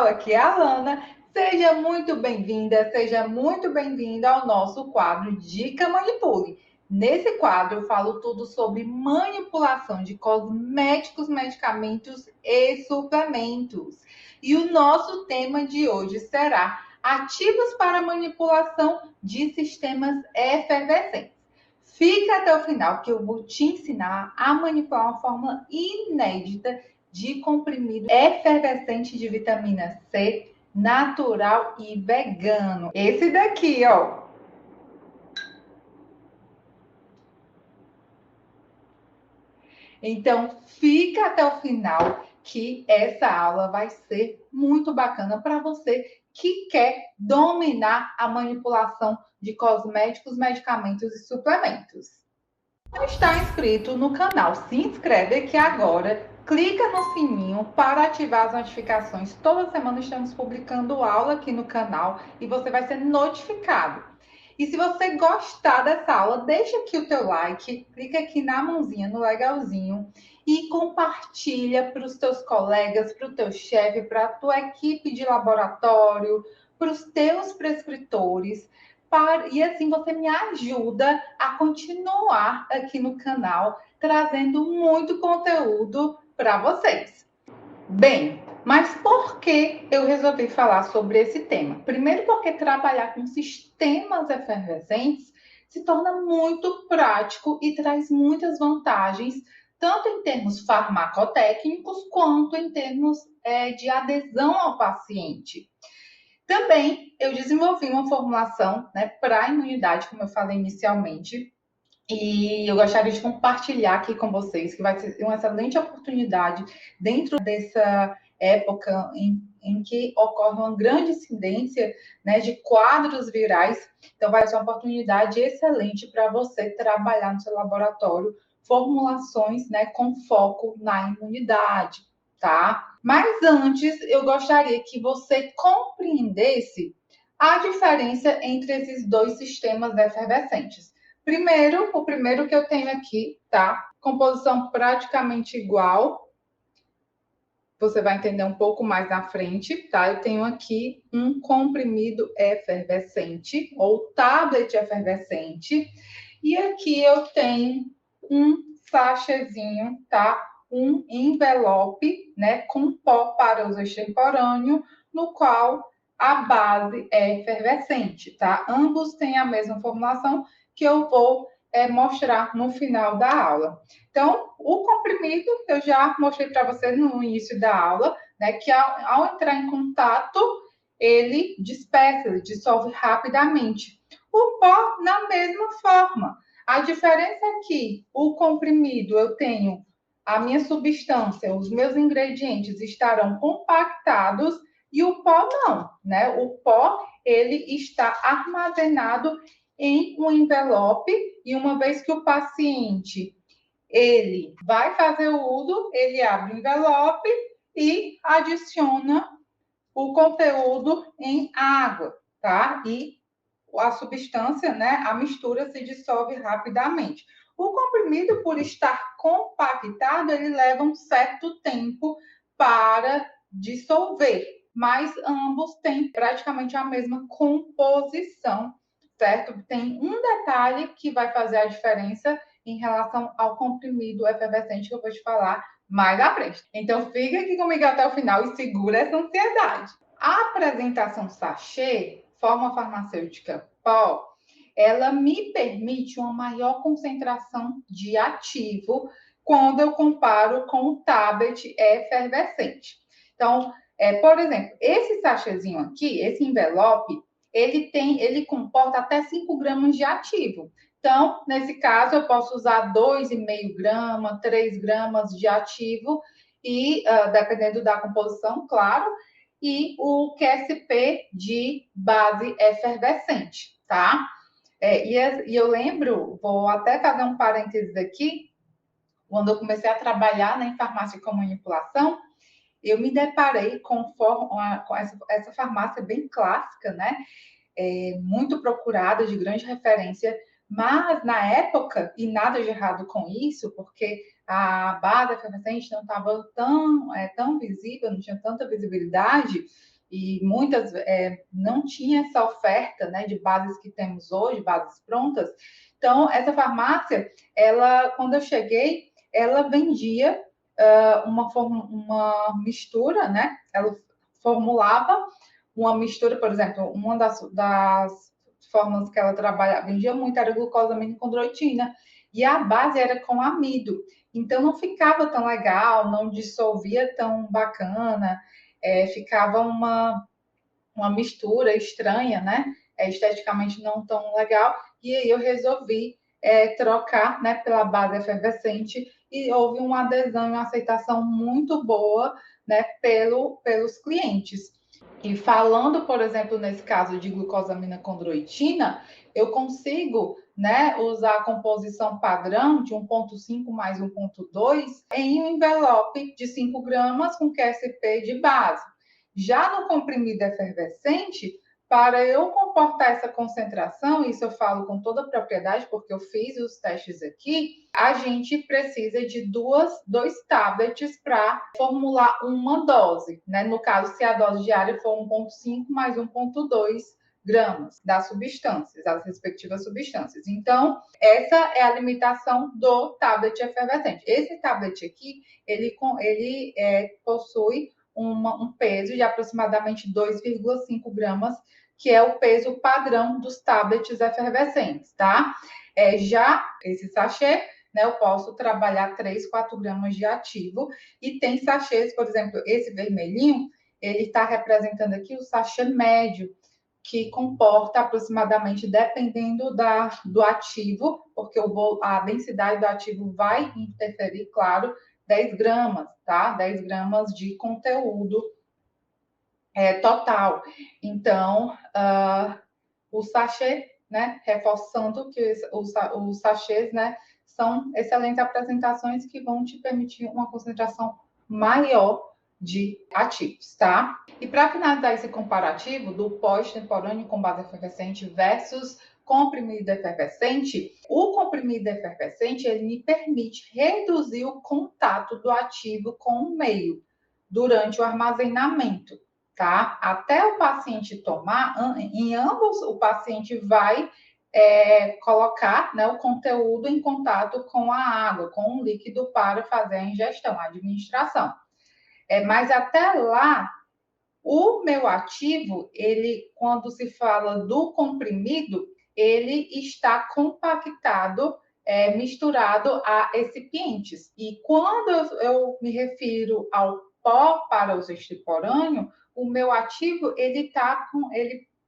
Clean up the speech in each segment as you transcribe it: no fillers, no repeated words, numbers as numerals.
aqui é a Alana. Seja muito bem-vinda, seja muito bem-vinda ao nosso quadro Dica Manipule. Nesse quadro eu falo tudo sobre manipulação de cosméticos, medicamentos e suplementos. E o nosso tema de hoje será ativos para manipulação de sistemas efervescentes. Fica até o final que eu vou te ensinar a manipular uma forma inédita de comprimido efervescente de vitamina C, natural e vegano. Esse daqui, ó. Então, fica até o final que essa aula vai ser muito bacana para você que quer dominar a manipulação de cosméticos, medicamentos e suplementos. Não está inscrito no canal, se inscreve aqui agora, clica no sininho para ativar as notificações. Toda semana estamos publicando aula aqui no canal e você vai ser notificado. E se você gostar dessa aula, deixa aqui o teu like, clica aqui na mãozinha, no legalzinho e compartilha para os teus colegas, para o teu chefe, para a tua equipe de laboratório, para os teus prescritores. E assim você me ajuda a continuar aqui no canal, trazendo muito conteúdo para vocês. Bem, mas por que eu resolvi falar sobre esse tema? Primeiro, porque trabalhar com sistemas efervescentes se torna muito prático e traz muitas vantagens, tanto em termos farmacotécnicos quanto em termos de adesão ao paciente. Também eu desenvolvi uma formulação, né, para a imunidade, como eu falei inicialmente, e eu gostaria de compartilhar aqui com vocês, que vai ser uma excelente oportunidade dentro dessa época em que ocorre uma grande incidência, né, de quadros virais. Então, vai ser uma oportunidade excelente para você trabalhar no seu laboratório formulações, né, com foco na imunidade, tá? Mas antes, eu gostaria que você compreendesse a diferença entre esses dois sistemas efervescentes. Primeiro, o primeiro que eu tenho aqui, tá? Composição praticamente igual. Você vai entender um pouco mais na frente, tá? Eu tenho aqui um comprimido efervescente ou tablet efervescente. E aqui eu tenho um sachêzinho, tá? Um envelope, né, com pó para uso extemporâneo, no qual a base é efervescente, tá? Ambos têm a mesma formulação que eu vou mostrar no final da aula. Então, o comprimido eu já mostrei para vocês no início da aula, né, que ao entrar em contato, ele dispersa, ele dissolve rapidamente. O pó, na mesma forma. A diferença é que o comprimido eu tenho a minha substância, os meus ingredientes estarão compactados e o pó não, né? O pó, ele está armazenado em um envelope e uma vez que o paciente ele vai fazer o uso, ele abre o envelope e adiciona o conteúdo em água, tá? E a substância, né, a mistura se dissolve rapidamente. O comprimido, por estar compactado, ele leva um certo tempo para dissolver, mas ambos têm praticamente a mesma composição, certo? Tem um detalhe que vai fazer a diferença em relação ao comprimido efervescente que eu vou te falar mais à frente. Então, fica aqui comigo até o final e segura essa ansiedade. A apresentação sachê, forma farmacêutica pó, ela me permite uma maior concentração de ativo quando eu comparo com o tablet efervescente. Então, por exemplo, esse sachêzinho aqui, esse envelope, ele comporta até 5 gramas de ativo. Então, nesse caso, eu posso usar 2,5 gramas, 3 gramas de ativo, e dependendo da composição, claro, e o QSP de base efervescente, tá? E eu lembro, vou até fazer um parênteses aqui, quando eu comecei a trabalhar, né, em farmácia com manipulação, eu me deparei com essa farmácia bem clássica, né? Muito procurada, de grande referência, mas na época, e nada de errado com isso, porque a base efervescente não estava tão visível, não tinha tanta visibilidade, e muitas não tinha essa oferta, né, de bases que temos hoje, bases prontas. Então, essa farmácia, ela, quando eu cheguei, ela vendia uma mistura, né? Ela formulava uma mistura, por exemplo, uma das formas que ela trabalha, vendia muito era glucosamina com chondroitina, e a base era com amido. Então não ficava tão legal, não dissolvia tão bacana, ficava uma mistura estranha, né? Esteticamente não tão legal. E aí eu resolvi trocar, né, pela base efervescente, e houve uma adesão e uma aceitação muito boa, né, pelos clientes. E falando, por exemplo, nesse caso de glucosamina chondroitina, eu consigo, né, usar a composição padrão de 1,5 mais 1,2 em um envelope de 5 gramas com QSP de base. Já no comprimido efervescente, para eu comportar essa concentração, isso eu falo com toda a propriedade, porque eu fiz os testes aqui, a gente precisa de dois tablets para formular uma dose, né? No caso, se a dose diária for 1,5 mais 1,2 gramas das substâncias, das respectivas substâncias. Então, essa é a limitação do tablet efervescente. Esse tablet aqui, ele possui um peso de aproximadamente 2,5 gramas, que é o peso padrão dos tablets efervescentes, tá? Já esse sachê, né, eu posso trabalhar 3, 4 gramas de ativo, e tem sachês, por exemplo, esse vermelhinho, ele está representando aqui o sachê médio, que comporta aproximadamente, dependendo do ativo, porque a densidade do ativo vai interferir, claro, 10 gramas, tá? 10 gramas de conteúdo total. Então, o sachê, né, reforçando que os sachês, né, são excelentes apresentações que vão te permitir uma concentração maior de ativos, tá? E para finalizar esse comparativo do pós-temporâneo com base efervescente versus comprimido efervescente, o comprimido efervescente, ele me permite reduzir o contato do ativo com o meio durante o armazenamento, tá? Até o paciente tomar, em ambos o paciente vai colocar, né, o conteúdo em contato com a água, com o líquido para fazer a ingestão, a administração. Mas até lá, o meu ativo, ele, quando se fala do comprimido, ele está compactado, misturado a excipientes. E quando eu me refiro ao pó para uso extemporâneo, o meu ativo, ele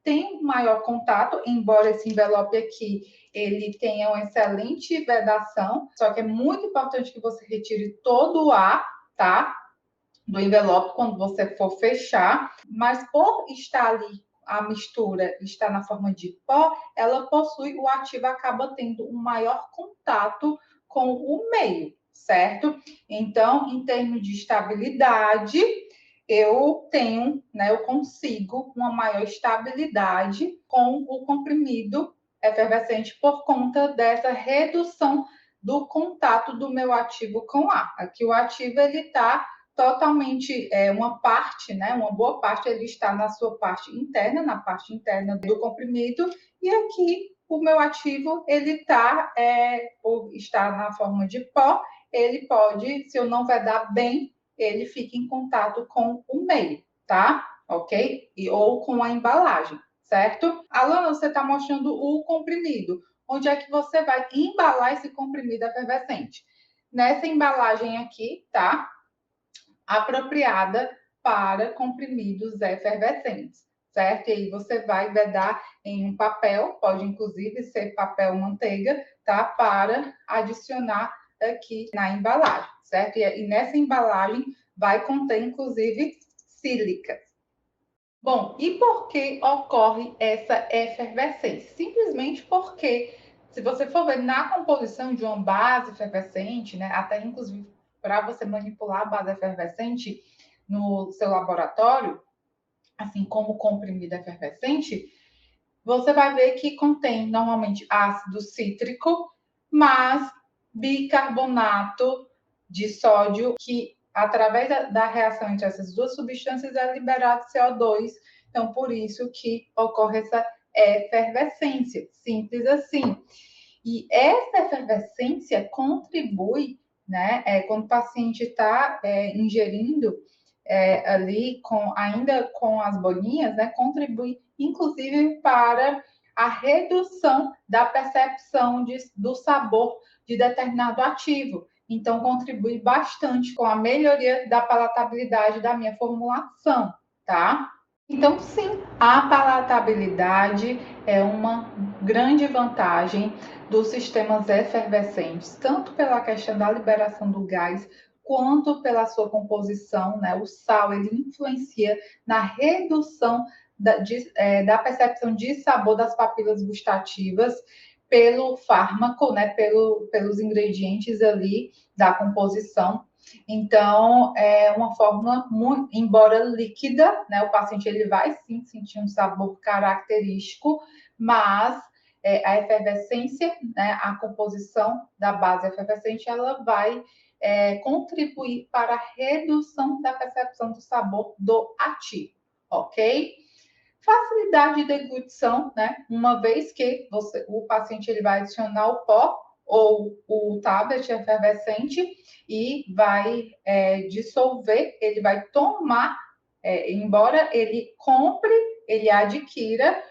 tem um maior contato, embora esse envelope aqui ele tenha uma excelente vedação, só que é muito importante que você retire todo o ar, tá? Do envelope quando você for fechar, mas por estar ali, a mistura está na forma de pó, ela possui, o ativo acaba tendo um maior contato com o meio, certo? Então, em termos de estabilidade, eu tenho, né, eu consigo uma maior estabilidade com o comprimido efervescente por conta dessa redução do contato do meu ativo com ar. Aqui o ativo ele está totalmente uma parte, né? Uma boa parte ele está na sua parte interna, na parte interna do comprimido, e aqui o meu ativo ele está na forma de pó, ele pode, se eu não vedar bem, ele fica em contato com o meio, tá? Ok? Ou com a embalagem, certo? Alana, você está mostrando o comprimido. Onde é que você vai embalar esse comprimido efervescente? Nessa embalagem aqui, tá? Apropriada para comprimidos efervescentes, certo? E aí você vai vedar em um papel, pode inclusive ser papel manteiga, tá? Para adicionar aqui na embalagem, certo? E nessa embalagem vai conter inclusive sílica. Bom, e por que ocorre essa efervescência? Simplesmente porque, se você for ver na composição de uma base efervescente, né, até inclusive para você manipular a base efervescente no seu laboratório, assim como o comprimido efervescente, você vai ver que contém normalmente ácido cítrico, mas bicarbonato de sódio, que através da reação entre essas duas substâncias é liberado CO2. Então, por isso que ocorre essa efervescência, simples assim. E essa efervescência contribui, né, quando o paciente está ingerindo ali ainda com as bolinhas, né, contribui inclusive para a redução da percepção do sabor de determinado ativo. Então, contribui bastante com a melhoria da palatabilidade da minha formulação, tá? Então, sim, a palatabilidade é uma grande vantagem dos sistemas efervescentes, tanto pela questão da liberação do gás, quanto pela sua composição, né? O sal, ele influencia na redução da percepção de sabor das papilas gustativas pelo fármaco, né? Pelos ingredientes ali da composição. Então, é uma fórmula, embora líquida, né? O paciente ele vai sim sentir um sabor característico, mas a efervescência, né? A composição da base efervescente, ela vai contribuir para a redução da percepção do sabor do ativo, ok? Facilidade de deglutição, né? Uma vez que o paciente ele vai adicionar o pó ou o tablet efervescente e vai dissolver, ele vai tomar, embora ele compre, ele adquira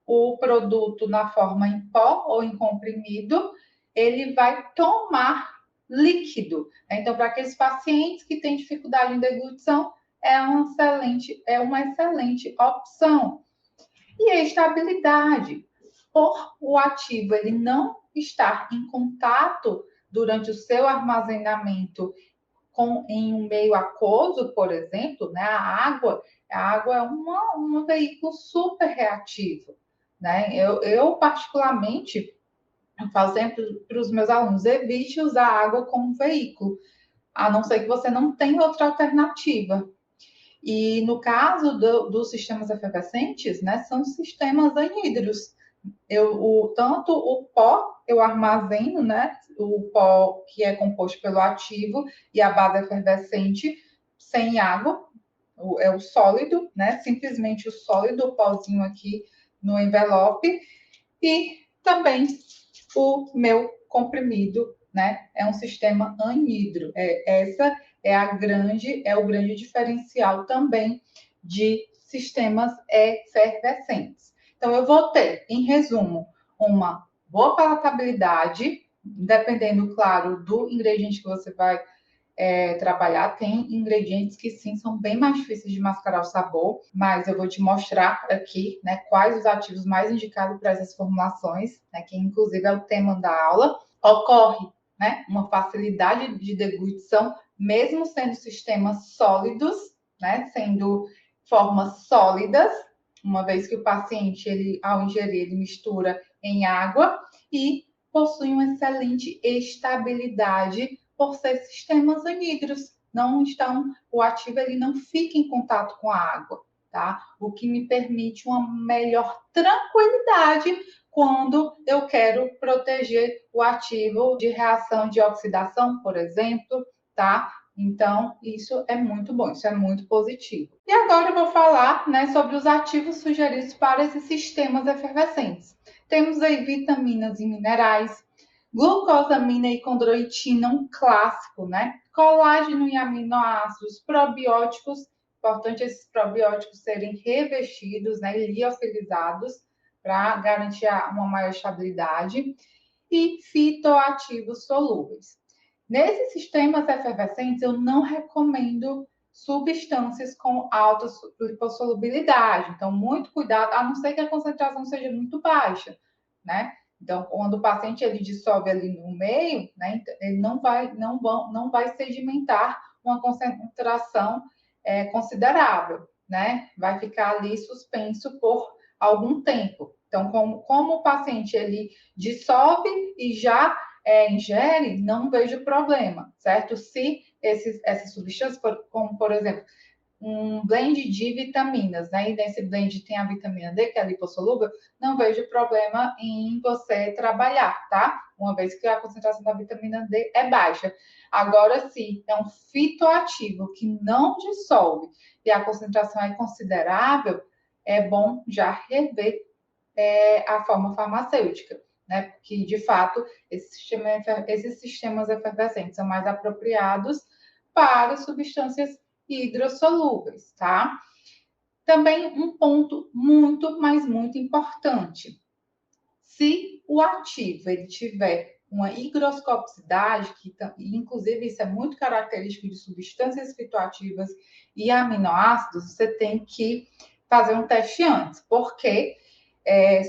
o produto na forma em pó ou em comprimido, ele vai tomar líquido. Então, para aqueles pacientes que têm dificuldade em deglutição, é uma excelente opção. E a estabilidade, por o ativo ele não estar em contato durante o seu armazenamento em um meio aquoso, por exemplo, né? A água é um veículo super reativo, né? Eu particularmente, eu falo sempre para os meus alunos, evite usar água como veículo, a não ser que você não tenha outra alternativa. E no caso dos sistemas efervescentes, né, são sistemas anhídrios. Tanto o pó eu armazeno, né, o pó que é composto pelo ativo e a base efervescente sem água, é o sólido, né, simplesmente o sólido, o pozinho aqui no envelope, e também o meu comprimido, né, é um sistema anhídrio. Essa é o grande diferencial também de sistemas efervescentes. Então, eu vou ter, em resumo, uma boa palatabilidade, dependendo, claro, do ingrediente que você vai trabalhar. Tem ingredientes que sim são bem mais difíceis de mascarar o sabor, mas eu vou te mostrar aqui, né, quais os ativos mais indicados para essas formulações, né, que inclusive é o tema da aula. Ocorre, né, uma facilidade de deglutição, mesmo sendo sistemas sólidos, né, sendo formas sólidas, uma vez que o paciente, ele, ao ingerir, ele mistura em água e possui uma excelente estabilidade por ser sistemas anhídrios. O ativo ele não fica em contato com a água, tá? O que me permite uma melhor tranquilidade quando eu quero proteger o ativo de reação de oxidação, por exemplo, tá? Então, isso é muito bom, isso é muito positivo. E agora eu vou falar, né, sobre os ativos sugeridos para esses sistemas efervescentes. Temos aí vitaminas e minerais, glucosamina e condroitina, um clássico, né? Colágeno e aminoácidos, probióticos, importante esses probióticos serem revestidos, né, liofilizados, para garantir uma maior estabilidade, e fitoativos solúveis. Nesses sistemas efervescentes, eu não recomendo substâncias com alta lipossolubilidade. Então, muito cuidado, a não ser que a concentração seja muito baixa, né? Então, quando o paciente ele dissolve ali no meio, né, ele não vai sedimentar uma concentração considerável, né? Vai ficar ali suspenso por algum tempo. Então, como o paciente ele dissolve e já ingere, não vejo problema, certo? Se essas substâncias, como por exemplo, um blend de vitaminas, né? E nesse blend tem a vitamina D, que é lipossolúvel, não vejo problema em você trabalhar, tá? Uma vez que a concentração da vitamina D é baixa. Agora, se é um fitoativo que não dissolve e a concentração é considerável, é bom já rever a forma farmacêutica, né? Porque, de fato, esses sistemas efervescentes são mais apropriados para substâncias hidrossolúveis, tá? Também um ponto muito, mas muito importante. Se o ativo ele tiver uma higroscopicidade, que inclusive isso é muito característico de substâncias fitoativas e aminoácidos, você tem que fazer um teste antes, porque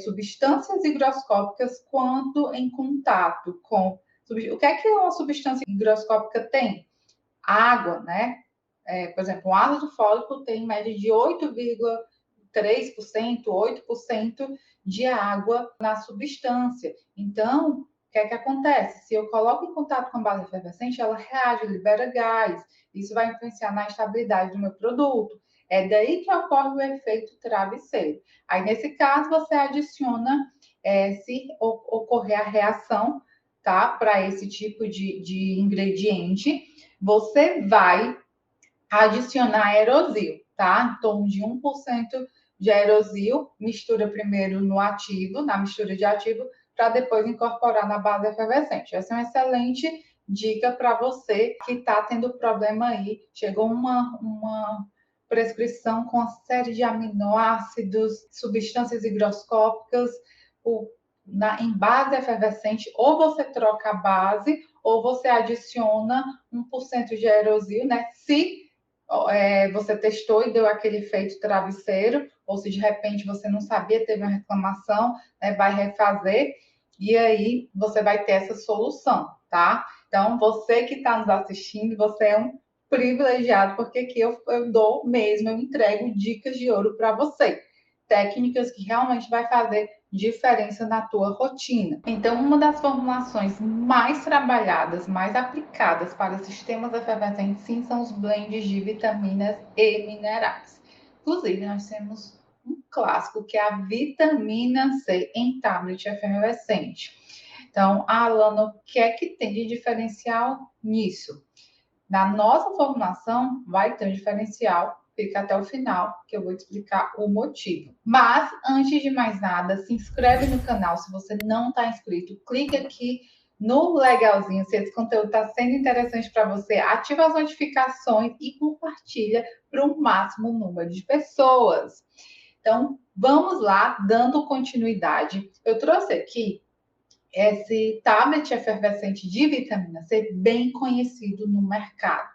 substâncias higroscópicas, quando em contato com. O que é que uma substância higroscópica tem? Água, né? Por exemplo, um ácido fólico tem em média de 8,3%, 8% de água na substância. Então, o que é que acontece? Se eu coloco em contato com a base efervescente, ela reage, libera gás. Isso vai influenciar na estabilidade do meu produto. É daí que ocorre o efeito travesseiro. Aí, nesse caso, você adiciona, se ocorrer a reação, tá? Para esse tipo de ingrediente, você vai adicionar aerosil, tá? Em torno de 1% de aerosil, mistura primeiro no ativo, na mistura de ativo, para depois incorporar na base efervescente. Essa é uma excelente dica para você que está tendo problema aí. Chegou uma prescrição com uma série de aminoácidos, substâncias higroscópicas, em base efervescente, ou você troca a base, ou você adiciona 1% de aerosil, né? Se você testou e deu aquele efeito travesseiro, ou se de repente você não sabia, teve uma reclamação, né, vai refazer, e aí você vai ter essa solução, tá? Então, você que está nos assistindo, você é um privilegiado, porque aqui eu dou mesmo, eu entrego dicas de ouro para você. Técnicas que realmente vai fazer diferença na tua rotina. Então, uma das formulações mais trabalhadas, mais aplicadas para sistemas efervescentes, sim, são os blends de vitaminas e minerais. Inclusive, nós temos um clássico que é a vitamina C em tablet efervescente. Então, Alana, o que é que tem de diferencial nisso? Na nossa formulação, vai ter um diferencial, fica até o final, que eu vou te explicar o motivo. Mas, antes de mais nada, se inscreve no canal se você não está inscrito. Clique aqui no legalzinho, se esse conteúdo está sendo interessante para você, ativa as notificações e compartilha para o máximo número de pessoas. Então, vamos lá, dando continuidade. Eu trouxe aqui esse tablet efervescente de vitamina C bem conhecido no mercado.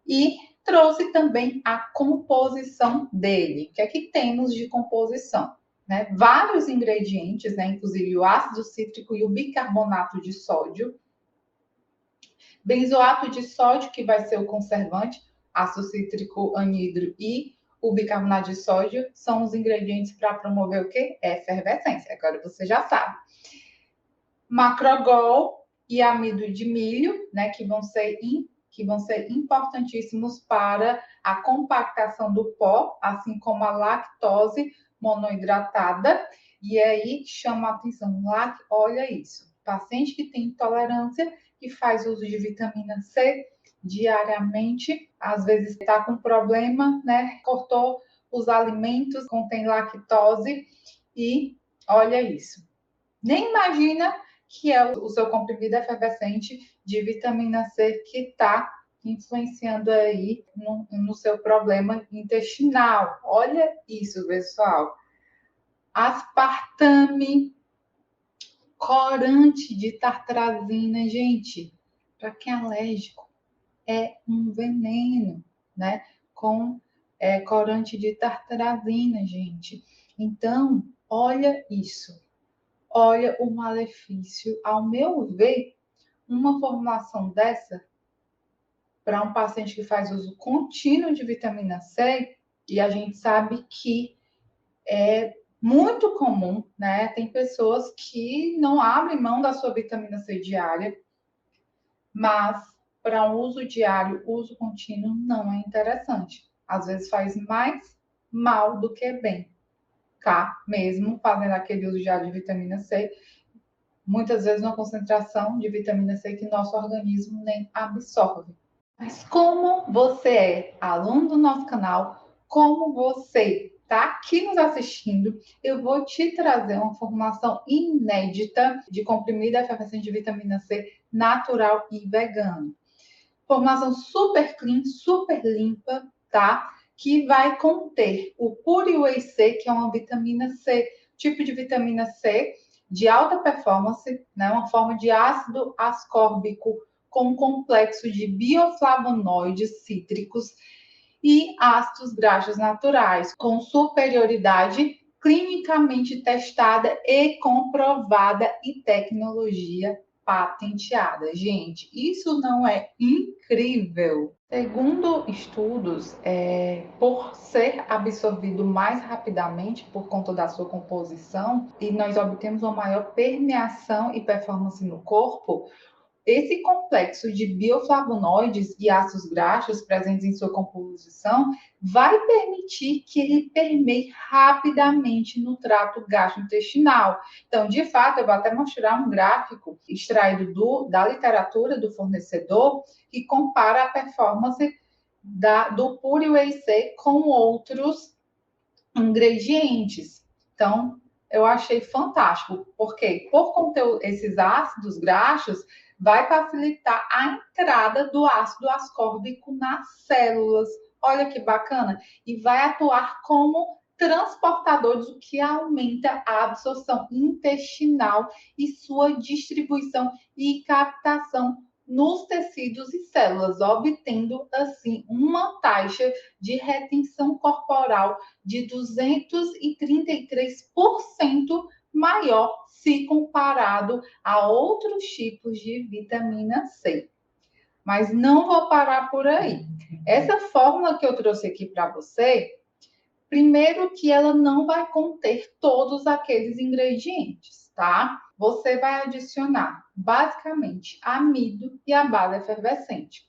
E trouxe também a composição dele. O que é que temos de composição? Né? Vários ingredientes, né? Inclusive o ácido cítrico e o bicarbonato de sódio. Benzoato de sódio, que vai ser o conservante, ácido cítrico anidro e o bicarbonato de sódio são os ingredientes para promover o quê? Efervescência. Agora você já sabe. Macrogol e amido de milho, né, que vão ser importantíssimos para a compactação do pó, assim como a lactose monoidratada. E aí chama a atenção, olha isso, paciente que tem intolerância, que faz uso de vitamina C diariamente, às vezes está com problema, né, cortou os alimentos, contém lactose e olha isso. Nem imagina que é o seu comprimido efervescente de vitamina C que está influenciando aí no seu problema intestinal. Olha isso, pessoal. Aspartame, corante de tartrazina, gente, para quem é alérgico, é um veneno, né? Com corante de tartrazina, gente. Então, olha isso. Olha o malefício. Ao meu ver, uma formulação dessa para um paciente que faz uso contínuo de vitamina C, e a gente sabe que é muito comum, né? Tem pessoas que não abrem mão da sua vitamina C diária, mas para um uso diário, uso contínuo, não é interessante. às vezes faz mais mal do que bem, tá? Mesmo fazendo aquele uso já de vitamina C, muitas vezes uma concentração de vitamina C que nosso organismo nem absorve. Mas como você é aluno do nosso canal, como você está aqui nos assistindo, eu vou te trazer uma formulação inédita de comprimido efervescente de vitamina C natural e vegano. Formulação super clean, super limpa, tá? Que vai conter o Pure Whey C, que é uma vitamina C, tipo de vitamina C de alta performance, né? Uma forma de ácido ascórbico com um complexo de bioflavonoides cítricos e ácidos graxos naturais, com superioridade clinicamente testada e comprovada e tecnologia patenteada. Gente, isso não é incrível? Segundo estudos, por ser absorvido mais rapidamente por conta da sua composição, e nós obtemos uma maior permeação e performance no corpo, esse complexo de bioflavonoides e ácidos graxos presentes em sua composição vai permitir que ele permeie rapidamente no trato gastrointestinal. Então, de fato, eu vou até mostrar um gráfico extraído da literatura do fornecedor que compara a performance do Pure Whey C com outros ingredientes. Então, eu achei fantástico, porque por conter esses ácidos graxos, vai facilitar a entrada do ácido ascórbico nas células. Olha que bacana! E vai atuar como transportadores, o que aumenta a absorção intestinal e sua distribuição e captação nos tecidos e células, obtendo assim uma taxa de retenção corporal de 233% maior se comparado a outros tipos de vitamina C. Mas não vou parar por aí. Essa fórmula que eu trouxe aqui para você, primeiro que ela não vai conter todos aqueles ingredientes, tá? Você vai adicionar basicamente amido e a base efervescente.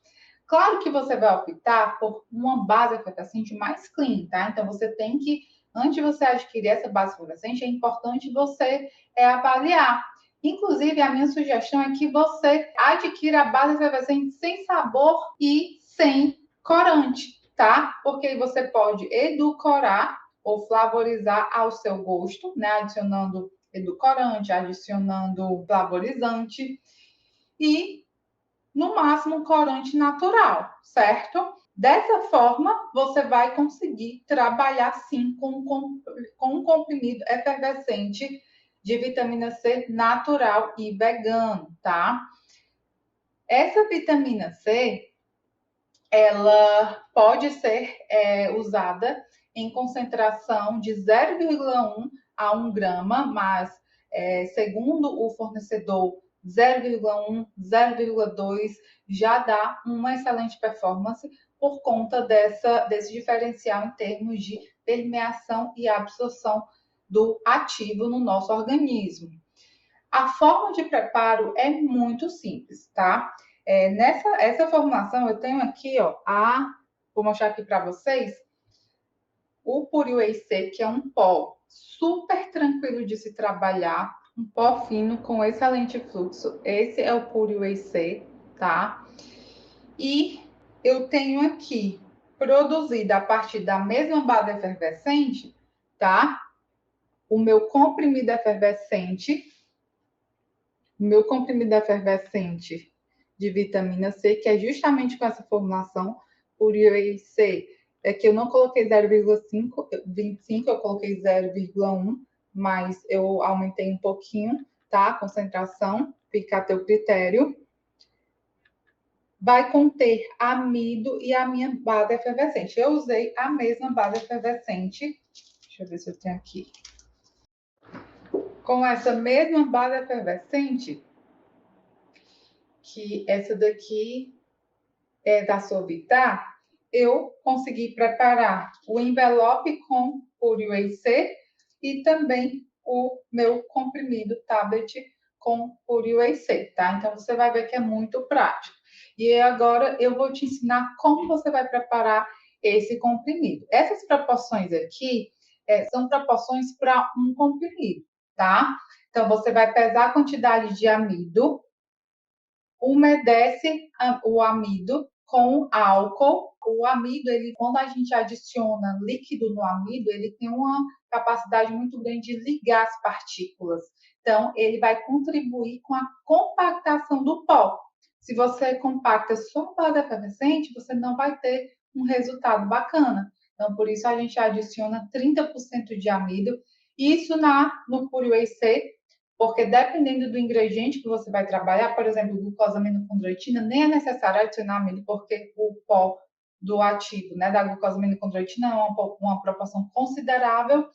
Claro que você vai optar por uma base efervescente mais clean, tá? Então você tem que, antes de você adquirir essa base efervescente, é importante você avaliar. Inclusive, a minha sugestão é que você adquira a base efervescente sem sabor e sem corante, tá? Porque você pode edulcorar ou flavorizar ao seu gosto, né? Adicionando edulcorante, adicionando flavorizante e, no máximo, corante natural, certo? Dessa forma, você vai conseguir trabalhar sim com um comprimido efervescente de vitamina C natural e vegano, tá? Essa vitamina C, ela pode ser usada em concentração de 0,1 a 1 grama, mas segundo o fornecedor, 0,1, 0,2 já dá uma excelente performance por conta desse diferencial em termos de permeação e absorção do ativo no nosso organismo. A forma de preparo é muito simples, tá? Essa formulação eu tenho aqui, ó, vou mostrar aqui para vocês, o Pure Whey C, que é um pó super tranquilo de se trabalhar, um pó fino com excelente fluxo. Esse é o Pure Whey C, tá? E eu tenho aqui, produzido a partir da mesma base efervescente, tá? O meu comprimido efervescente de vitamina C, que é justamente com essa formulação, Pure Whey C, é que eu não coloquei 0,25, eu coloquei 0,1, mas eu aumentei um pouquinho, tá? A concentração, fica a teu critério. Vai conter amido e a minha base efervescente. Eu usei a mesma base efervescente. Deixa eu ver se eu tenho aqui. Com essa mesma base efervescente, que essa daqui é da Sovitar, eu consegui preparar o envelope com Pure Whey C e também o meu comprimido tablet com Pure Whey C, tá? Então, você vai ver que é muito prático. E agora eu vou te ensinar como você vai preparar esse comprimido. Essas proporções aqui são proporções para um comprimido, tá? Então, você vai pesar a quantidade de amido, umedece o amido com álcool. O amido, quando a gente adiciona líquido no amido, ele tem uma capacidade muito grande de ligar as partículas. Então, ele vai contribuir com a compactação do pó. Se você compacta só o base efervescente, você não vai ter um resultado bacana. Então, por isso a gente adiciona 30% de amido. Isso no Pure Whey C, porque dependendo do ingrediente que você vai trabalhar, por exemplo, glucosaminochondroitina, nem é necessário adicionar amido, porque o pó do ativo, né, da glucosaminochondroitina é uma proporção considerável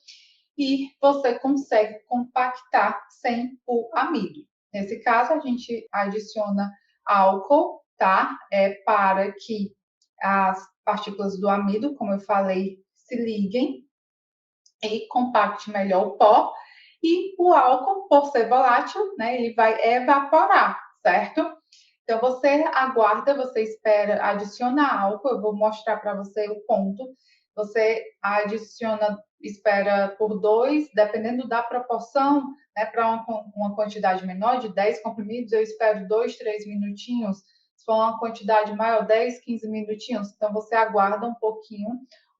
e você consegue compactar sem o amido. Nesse caso, a gente adiciona álcool, tá? Para que as partículas do amido, como eu falei, se liguem e compacte melhor o pó. E o álcool, por ser volátil, né, ele vai evaporar, certo? Então, você aguarda, você espera, adiciona álcool, eu vou mostrar para você o ponto. Você adiciona, espera por 2, dependendo da proporção, né, para uma quantidade menor, de 10 comprimidos, eu espero 2, 3 minutinhos. Se for uma quantidade maior, 10, 15 minutinhos. Então, você aguarda um pouquinho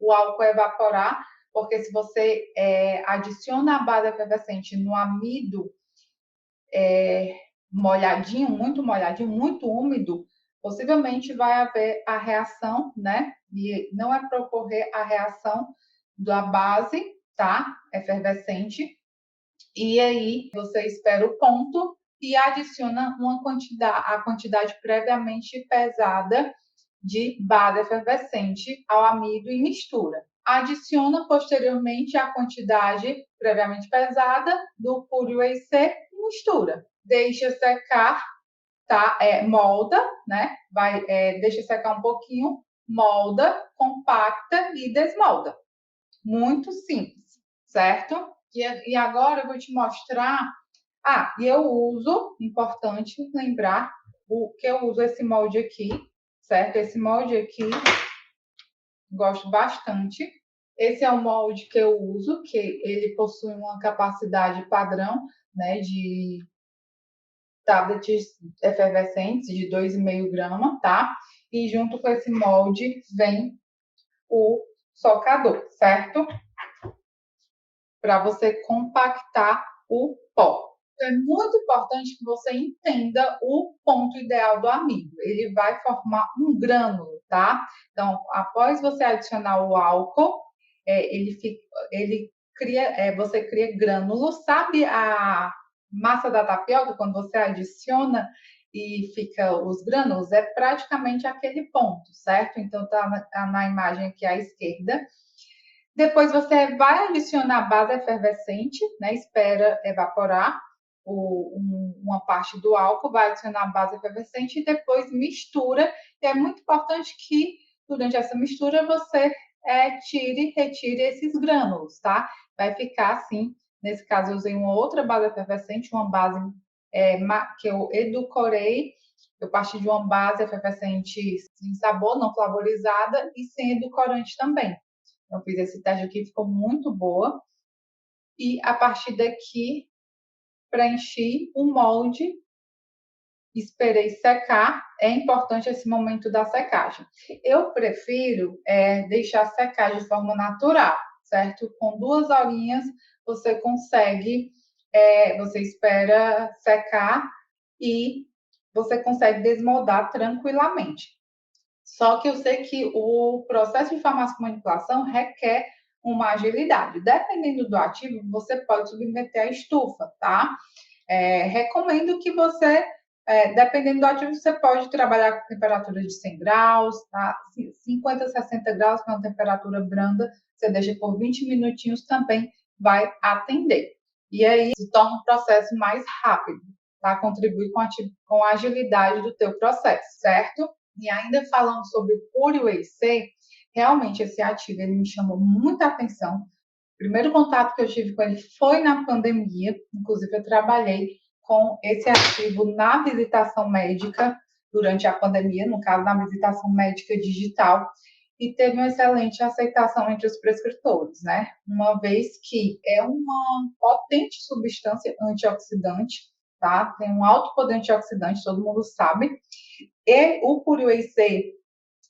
o álcool evaporar, porque se você adiciona a base efervescente no amido molhadinho, muito úmido, possivelmente vai haver a reação, né? E não é para ocorrer a reação da base, tá? Efervescente. E aí você espera o ponto e adiciona a quantidade previamente pesada de base efervescente ao amido e mistura. Adiciona posteriormente a quantidade previamente pesada do Pure Whey C e mistura. Deixa secar, tá? Molda, né? Deixa secar um pouquinho, molda, compacta e desmolda. Muito simples, certo? E agora eu vou te mostrar. E eu uso, importante lembrar, que eu uso esse molde aqui, certo? Esse molde aqui, gosto bastante. Esse é o molde que eu uso, que ele possui uma capacidade padrão, né, de tablets efervescentes de 2,5 gramas, tá? E junto com esse molde vem o socador, certo? Para você compactar o pó. É muito importante que você entenda o ponto ideal do amido. Ele vai formar um grânulo, tá? Então, após você adicionar o álcool, você cria grânulos. Sabe a massa da tapioca, quando você adiciona e fica os grânulos? É praticamente aquele ponto, certo? Então, tá na imagem aqui à esquerda. Depois você vai adicionar a base efervescente, né? Espera evaporar uma parte do álcool, vai adicionar a base efervescente e depois mistura. E é muito importante que durante essa mistura você retire esses grânulos, tá? Vai ficar assim. Nesse caso, eu usei uma outra base efervescente, uma base que eu edulcorei. Eu parti de uma base efervescente sem sabor, não flavorizada e sem edulcorante também. Eu fiz esse teste aqui, ficou muito boa. E a partir daqui, preenchi o molde, esperei secar. É importante esse momento da secagem. Eu prefiro deixar secar de forma natural, certo? Com 2 horinhas, você consegue, você espera secar e você consegue desmoldar tranquilamente. Só que eu sei que o processo de farmacomanipulação requer uma agilidade. Dependendo do ativo, você pode submeter à estufa, tá? Recomendo que você, dependendo do ativo, você pode trabalhar com temperatura de 100 graus, tá? 50, 60 graus, que é uma temperatura branda, você deixa por 20 minutinhos, também vai atender. E aí se torna um processo mais rápido, tá? Contribui com a agilidade do teu processo, certo? E ainda falando sobre o Pure Whey C, realmente esse ativo ele me chamou muita atenção. O primeiro contato que eu tive com ele foi na pandemia, inclusive eu trabalhei com esse ativo na visitação médica durante a pandemia, no caso, na visitação médica digital. e teve uma excelente aceitação entre os prescritores, né? Uma vez que é uma potente substância antioxidante, tá? Tem um alto poder antioxidante, todo mundo sabe. E o Pure Whey C,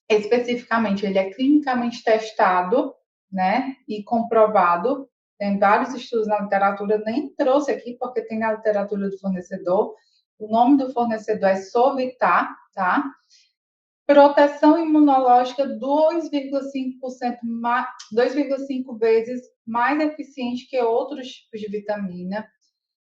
especificamente, ele é clinicamente testado, né? E comprovado. Tem vários estudos na literatura, nem trouxe aqui porque tem na literatura do fornecedor. O nome do fornecedor é Sovitar, tá? Proteção imunológica 2,5 vezes mais eficiente que outros tipos de vitamina.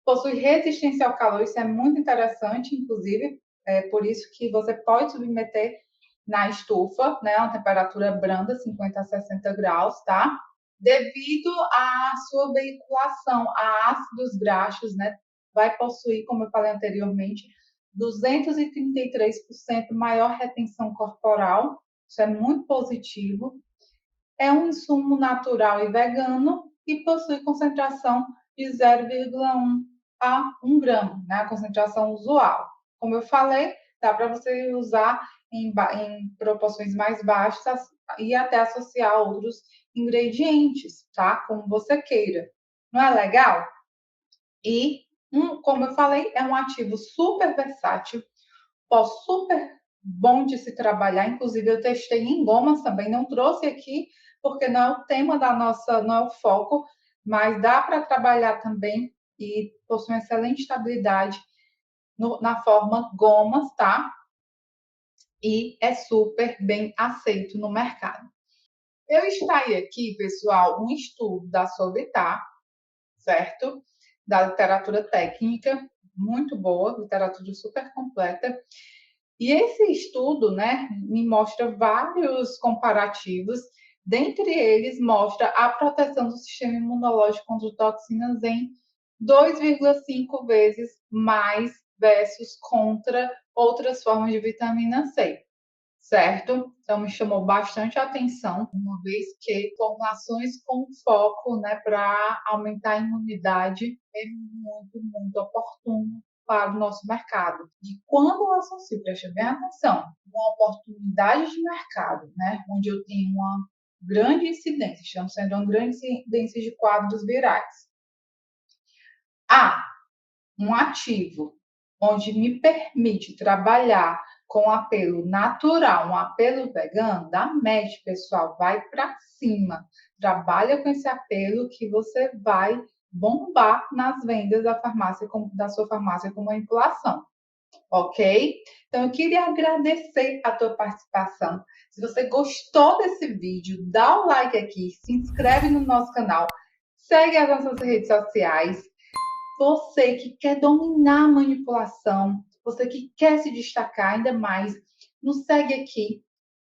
Possui resistência ao calor, isso é muito interessante, inclusive, é por isso que você pode submeter na estufa, né, a uma temperatura branda, 50 a 60 graus, tá? Devido à sua veiculação a ácidos graxos, né, vai possuir, como eu falei anteriormente, 233% maior retenção corporal, isso é muito positivo. É um insumo natural e vegano e possui concentração de 0,1 a 1 grama, né? A concentração usual. Como eu falei, dá para você usar em proporções mais baixas e até associar outros ingredientes, tá? Como você queira. Não é legal? E, como eu falei, é um ativo super versátil, super bom de se trabalhar. Inclusive, eu testei em gomas também, não trouxe aqui, porque não é o tema da nossa, não é o foco, mas dá para trabalhar também e possui uma excelente estabilidade na forma gomas, tá? E é super bem aceito no mercado. Eu extraí aqui, pessoal, um estudo da Sovitar, certo? Da literatura técnica, muito boa, literatura super completa. E esse estudo, né, me mostra vários comparativos, dentre eles mostra a proteção do sistema imunológico contra toxinas em 2,5 vezes mais versus contra outras formas de vitamina C, certo? Então me chamou bastante a atenção, uma vez que formulações com foco, né, para aumentar a imunidade é muito oportuno para o nosso mercado. E quando eu associo, preste bem atenção, uma oportunidade de mercado, né, onde eu tenho uma grande incidência, estamos sendo uma grande incidência de quadros virais, um ativo onde me permite trabalhar com apelo natural, um apelo vegano, da MED, pessoal, vai para cima. Trabalha com esse apelo que você vai bombar nas vendas da farmácia, da sua farmácia com manipulação. Ok? Então, eu queria agradecer a tua participação. Se você gostou desse vídeo, dá o like aqui, se inscreve no nosso canal, segue as nossas redes sociais. Você que quer dominar a manipulação, você que quer se destacar ainda mais, nos segue aqui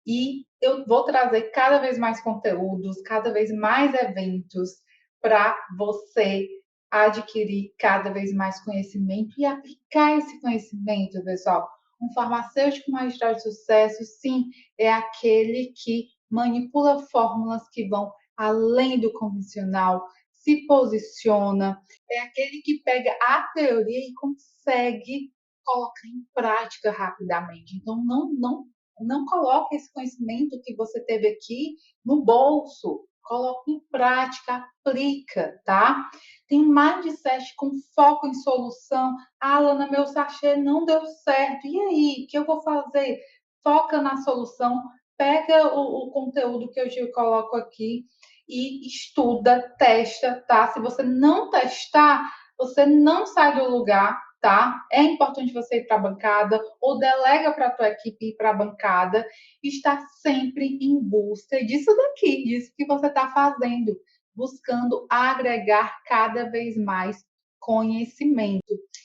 e eu vou trazer cada vez mais conteúdos, cada vez mais eventos para você adquirir cada vez mais conhecimento e aplicar esse conhecimento, pessoal. Um farmacêutico magistrado de sucesso, sim, é aquele que manipula fórmulas que vão além do convencional, se posiciona, é aquele que pega a teoria e consegue colocar em prática rapidamente. Então, não coloque esse conhecimento que você teve aqui no bolso. Coloque em prática, aplica, tá? Tem mindset com foco em solução. Ah, Alana, meu sachê não deu certo. E aí, o que eu vou fazer? Foca na solução, pega o conteúdo que eu te coloco aqui e estuda, testa, tá? Se você não testar, você não sai do lugar, tá? É importante você ir para a bancada ou delega para a tua equipe ir para a bancada e estar sempre em busca disso daqui, disso que você está fazendo, buscando agregar cada vez mais conhecimento.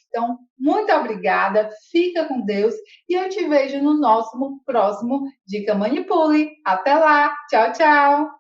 Então, muito obrigada, fica com Deus e eu te vejo no nosso próximo Dica Manipule. Até lá, tchau, tchau!